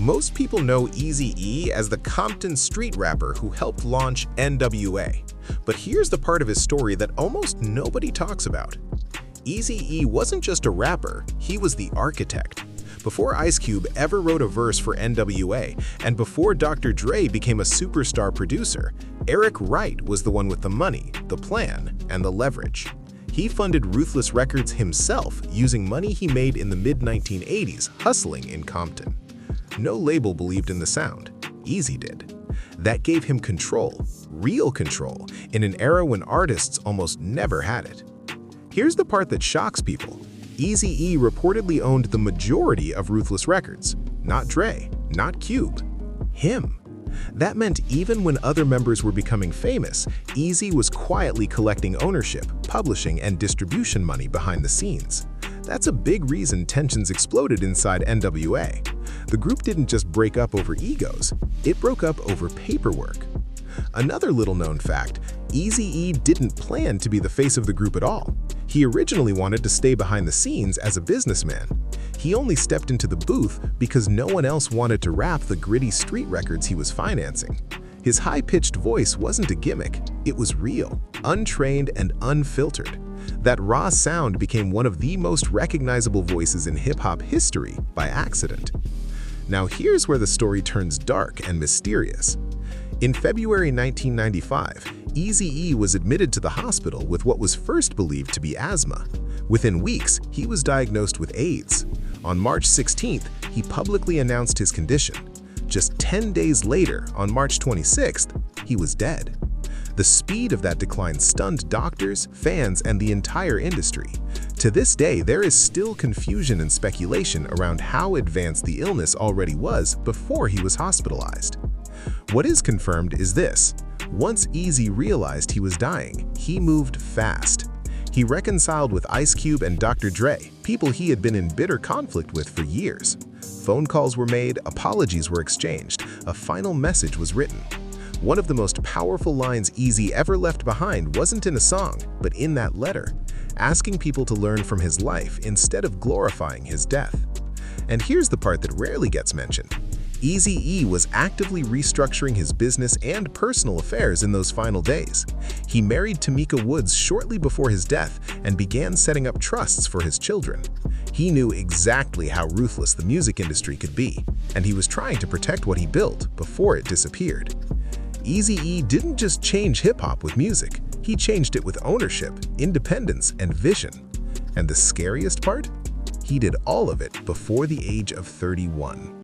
Most people know Eazy-E as the Compton street rapper who helped launch N.W.A. But here's the part of his story that almost nobody talks about. Eazy-E wasn't just a rapper, he was the architect. Before Ice Cube ever wrote a verse for N.W.A., and before Dr. Dre became a superstar producer, Eric Wright was the one with the money, the plan, and the leverage. He funded Ruthless Records himself using money he made in the mid-1980s hustling in Compton. No label believed in the sound. Eazy did. That gave him control, real control, in an era when artists almost never had it. Here's the part that shocks people. Eazy-E reportedly owned the majority of Ruthless Records. Not Dre, not Cube. Him. That meant even when other members were becoming famous, Eazy was quietly collecting ownership, publishing, and distribution money behind the scenes. That's a big reason tensions exploded inside N.W.A. The group didn't just break up over egos, it broke up over paperwork. Another little-known fact, Eazy-E didn't plan to be the face of the group at all. He originally wanted to stay behind the scenes as a businessman. He only stepped into the booth because no one else wanted to rap the gritty street records he was financing. His high-pitched voice wasn't a gimmick, it was real, untrained, and unfiltered. That raw sound became one of the most recognizable voices in hip-hop history by accident. Now here's where the story turns dark and mysterious. In February 1995, Eazy-E was admitted to the hospital with what was first believed to be asthma. Within weeks, he was diagnosed with AIDS. On March 16th, he publicly announced his condition. Just 10 days later, on March 26th, he was dead. The speed of that decline stunned doctors, fans, and the entire industry. To this day, there is still confusion and speculation around how advanced the illness already was before he was hospitalized. What is confirmed is this: once Eazy realized he was dying, he moved fast. He reconciled with Ice Cube and Dr. Dre, people he had been in bitter conflict with for years. Phone calls were made, apologies were exchanged, a final message was written. One of the most powerful lines Eazy ever left behind wasn't in a song, but in that letter, asking people to learn from his life instead of glorifying his death. And here's the part that rarely gets mentioned. Eazy-E was actively restructuring his business and personal affairs in those final days. He married Tamika Woods shortly before his death and began setting up trusts for his children. He knew exactly how ruthless the music industry could be, and he was trying to protect what he built before it disappeared. Eazy-E didn't just change hip-hop with music, he changed it with ownership, independence, and vision. And the scariest part? He did all of it before the age of 31.